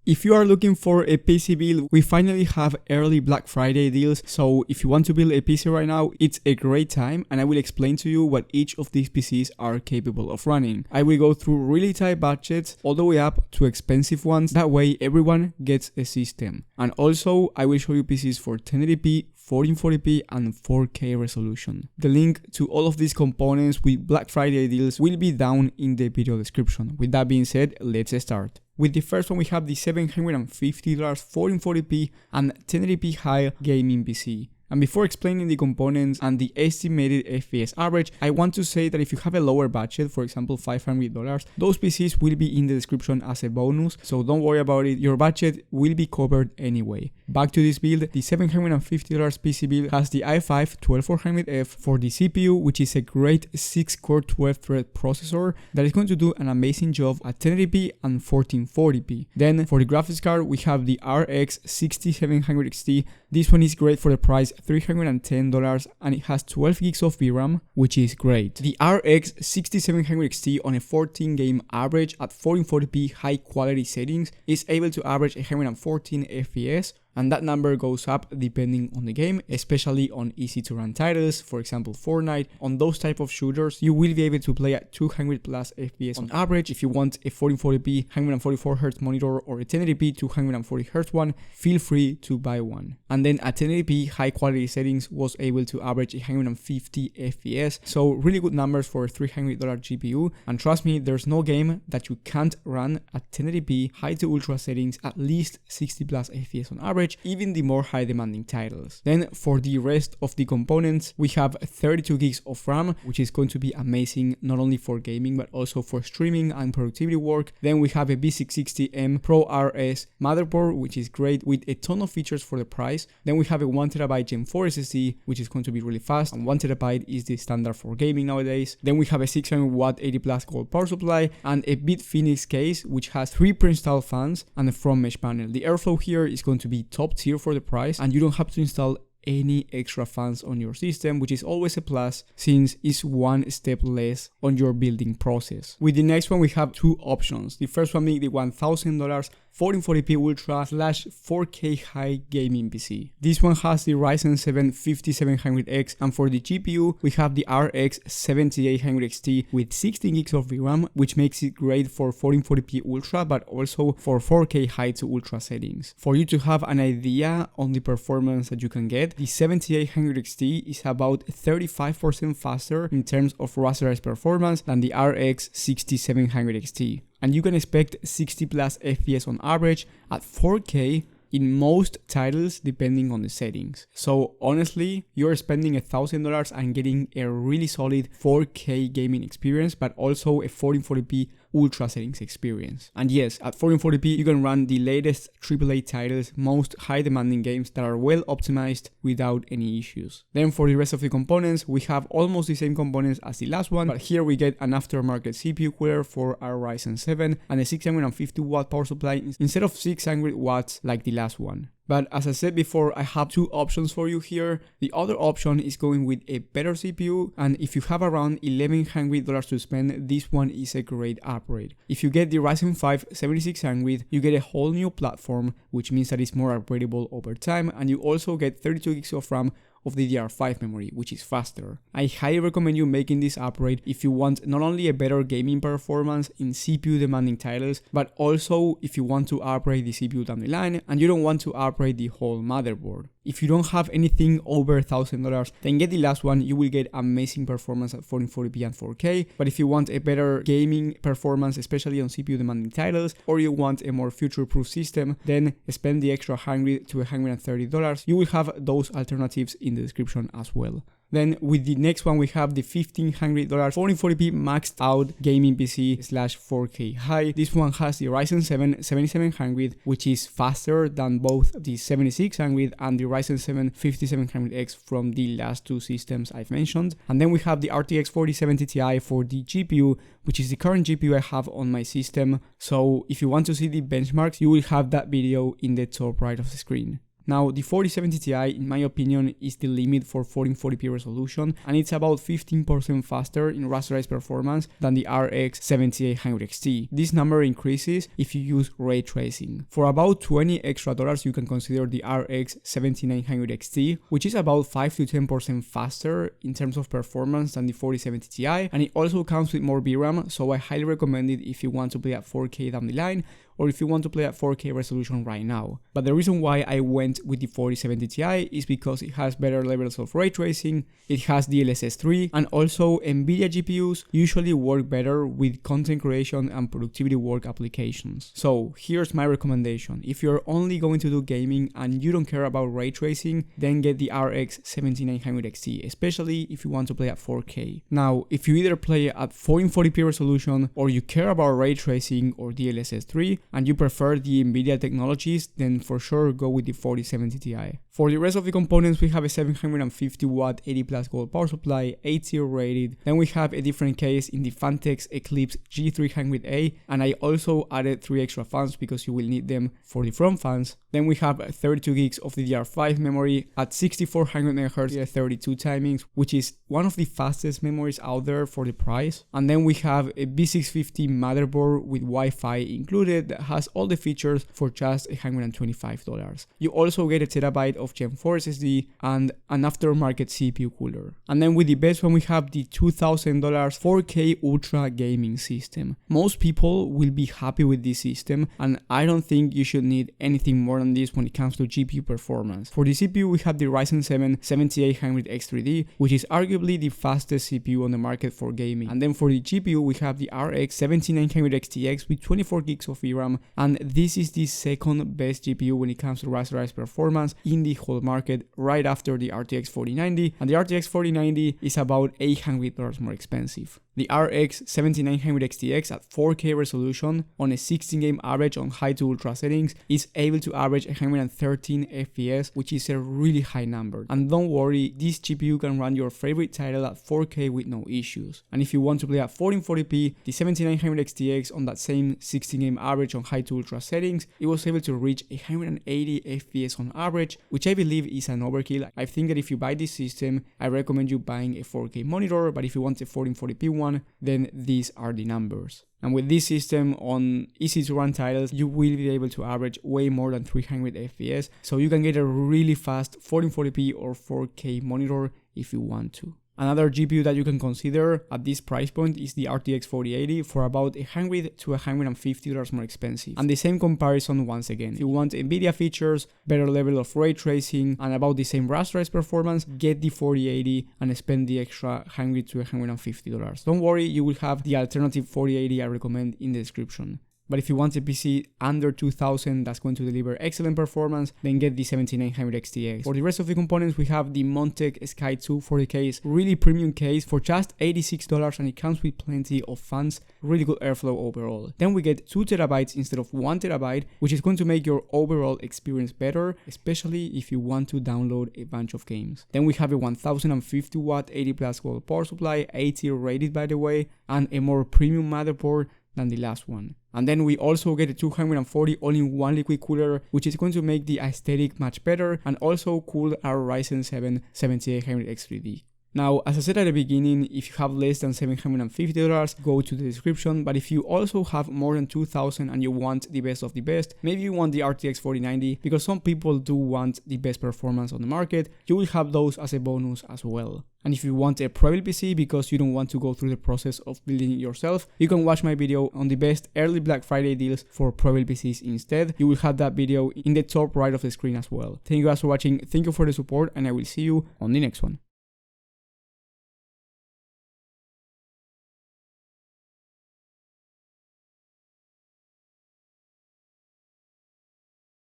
If you are looking for a PC build, we finally have early Black Friday deals, so if you want to build a PC right now, it's a great time and I will explain to you what each of these PCs are capable of running. I will go through really tight budgets all the way up to expensive ones, that way everyone gets a system. And also I will show you PCs for 1080p, 1440p and 4K resolution. The link to all of these components with Black Friday deals will be down in the video description. With that being said, let's start. With the first one we have the $750 1440p and 1080p high gaming PC. And before explaining the components and the estimated FPS average, I want to say that if you have a lower budget, for example $500, those PCs will be in the description as a bonus, so don't worry about it, your budget will be covered anyway. Back to this build, the $750 PC build has the i5 12400F for the CPU, which is a great 6-core 12-thread processor that is going to do an amazing job at 1080p and 1440p. Then for the graphics card, we have the RX 6700 XT. This one is great for the price, $310, and it has 12 gigs of VRAM, which is great. The RX 6700 XT on a 14 game average at 1440p high quality settings is able to average 114 FPS, and that number goes up depending on the game, especially on easy to run titles, for example Fortnite. On those type of shooters, you will be able to play at 200 plus FPS on average. If you want a 1440p 144Hz monitor or a 1080p 240Hz one, feel free to buy one. And then at 1080p high quality settings was able to average 150 FPS, so really good numbers for a $300 GPU. And trust me, there's no game that you can't run at 1080p high to ultra settings at least 60 plus FPS on average, even the more high demanding titles. Then for the rest of the components, we have 32 gigs of RAM, which is going to be amazing not only for gaming but also for streaming and productivity work. Then we have a B660M Pro RS motherboard, which is great with a ton of features for the price. Then we have a 1TB Gen 4 SSD, which is going to be really fast, and 1TB is the standard for gaming nowadays. Then we have a 600 watt 80 plus gold power supply and a BitFenix case, which has 3 pre-installed fans and a front mesh panel. The airflow here is going to be top tier for the price, and you don't have to install any extra fans on your system, which is always a plus since it's one step less on your building process. With the next one we have two options. The first one being the $1,000 1440p Ultra / 4K high gaming PC. This one has the Ryzen 7 5700X, and for the GPU we have the RX 7800 XT with 16 gigs of VRAM, which makes it great for 1440p Ultra but also for 4K high to ultra settings. For you to have an idea on the performance that you can get, the 7800 XT is about 35% faster in terms of rasterized performance than the RX 6700 XT. And you can expect 60 plus FPS on average at 4K in most titles depending on the settings. So honestly, you're spending $1,000 and getting a really solid 4K gaming experience, but also a 1440p ultra settings experience. And yes, at 1440p you can run the latest AAA titles, most high demanding games that are well optimized without any issues. Then for the rest of the components, we have almost the same components as the last one, but here we get an aftermarket CPU cooler for our Ryzen 7 and a 650 watt power supply instead of 600 watts like the last one. But as I said before, I have two options for you here. The other option is going with a better CPU, and if you have around $1,100 to spend, this one is a great upgrade. If you get the Ryzen 5 7600, you get a whole new platform, which means that it's more upgradable over time, and you also get 32 gigs of RAM of DDR5 memory, which is faster. I highly recommend you making this upgrade if you want not only a better gaming performance in CPU demanding titles, but also if you want to upgrade the CPU down the line and you don't want to upgrade the whole motherboard. If you don't have anything over $1,000, then get the last one. You will get amazing performance at 1440p and 4K. But if you want a better gaming performance, especially on CPU demanding titles, or you want a more future-proof system, then spend the extra $100 to $130. You will have those alternatives in the description as well. Then with the next one we have the $1,500 1440p maxed out gaming PC / 4K high. This one has the Ryzen 7 7700, which is faster than both the 7600 and the Ryzen 7 5700X from the last two systems I've mentioned. And then we have the RTX 4070 Ti for the GPU, which is the current GPU I have on my system. So if you want to see the benchmarks, you will have that video in the top right of the screen. Now, the 4070 Ti, in my opinion, is the limit for 1440p resolution, and it's about 15% faster in rasterized performance than the RX 7800 XT. This number increases if you use ray tracing. For about $20 extra, you can consider the RX 7900 XT, which is about 5 to 10% faster in terms of performance than the 4070 Ti, and it also comes with more VRAM, so I highly recommend it if you want to play at 4K down the line, or if you want to play at 4K resolution right now. But the reason why I went with the 4070 Ti is because it has better levels of ray tracing, it has DLSS 3, and also Nvidia GPUs usually work better with content creation and productivity work applications. So here's my recommendation. If you're only going to do gaming and you don't care about ray tracing, then get the RX 7900 XT, especially if you want to play at 4K. Now, if you either play at 1440p resolution, or you care about ray tracing or DLSS 3, and you prefer the Nvidia technologies, then for sure go with the 4070 Ti. For the rest of the components, we have a 750 watt 80 plus gold power supply, 8-tier rated. Then we have a different case in the Fantex Eclipse G300A, and I also added 3 extra fans because you will need them for the front fans. Then we have 32 gigs of DDR5 memory at 6400 MHz 32 timings, which is one of the fastest memories out there for the price. And then we have a B650 motherboard with Wi-Fi included that has all the features for just $125. You also get a terabyte of Gen 4 SSD and an aftermarket CPU cooler. And then with the best one, we have the $2,000 4K Ultra gaming system. Most people will be happy with this system, and I don't think you should need anything more than this when it comes to GPU performance. For the CPU, we have the Ryzen 7 7800X3D, which is arguably the fastest CPU on the market for gaming. And then for the GPU, we have the RX 7900 XTX with 24 gigs of VRAM, and this is the second best GPU when it comes to rasterized performance in the whole market, right after the RTX 4090, and the RTX 4090 is about $800 more expensive. The RX 7900 XTX at 4K resolution on a 16 game average on high to ultra settings is able to average 113 FPS, which is a really high number. And don't worry, this GPU can run your favorite title at 4K with no issues. And if you want to play at 1440p, the 7900 XTX on that same 16 game average on high to ultra settings, it was able to reach 180 FPS on average, which I believe is an overkill. I think that if you buy this system, I recommend you buying a 4K monitor, but if you want a 1440p one, then these are the numbers. And with this system on easy to run titles, you will be able to average way more than 300 FPS, so you can get a really fast 1440p or 4K monitor if you want to. Another GPU that you can consider at this price point is the RTX 4080 for about $100 to $150 more expensive. And the same comparison once again. If you want Nvidia features, better level of ray tracing, and about the same rasterized performance, get the 4080 and spend the extra $100 to $150. Don't worry, you will have the alternative 4080 I recommend in the description. But if you want a PC under $2,000 that's going to deliver excellent performance, then get the 7900 XTX. For the rest of the components, we have the Montech Sky 2 40 case, really premium case for just $86, and it comes with plenty of fans, really good airflow overall. Then we get 2 terabytes instead of 1 terabyte, which is going to make your overall experience better, especially if you want to download a bunch of games. Then we have a 1050 watt 80 plus gold power supply, 8-tier rated by the way, and a more premium motherboard than the last one. And then we also get a 240 all-in-one liquid cooler, which is going to make the aesthetic much better and also cool our Ryzen 7 7800X3D. Now, as I said at the beginning, if you have less than $750, go to the description, but if you also have more than $2,000 and you want the best of the best, maybe you want the RTX 4090, because some people do want the best performance on the market, you will have those as a bonus as well. And if you want a Prebuilt PC because you don't want to go through the process of building it yourself, you can watch my video on the best early Black Friday deals for Prebuilt PCs instead. You will have that video in the top right of the screen as well. Thank you guys for watching, thank you for the support, and I will see you on the next one.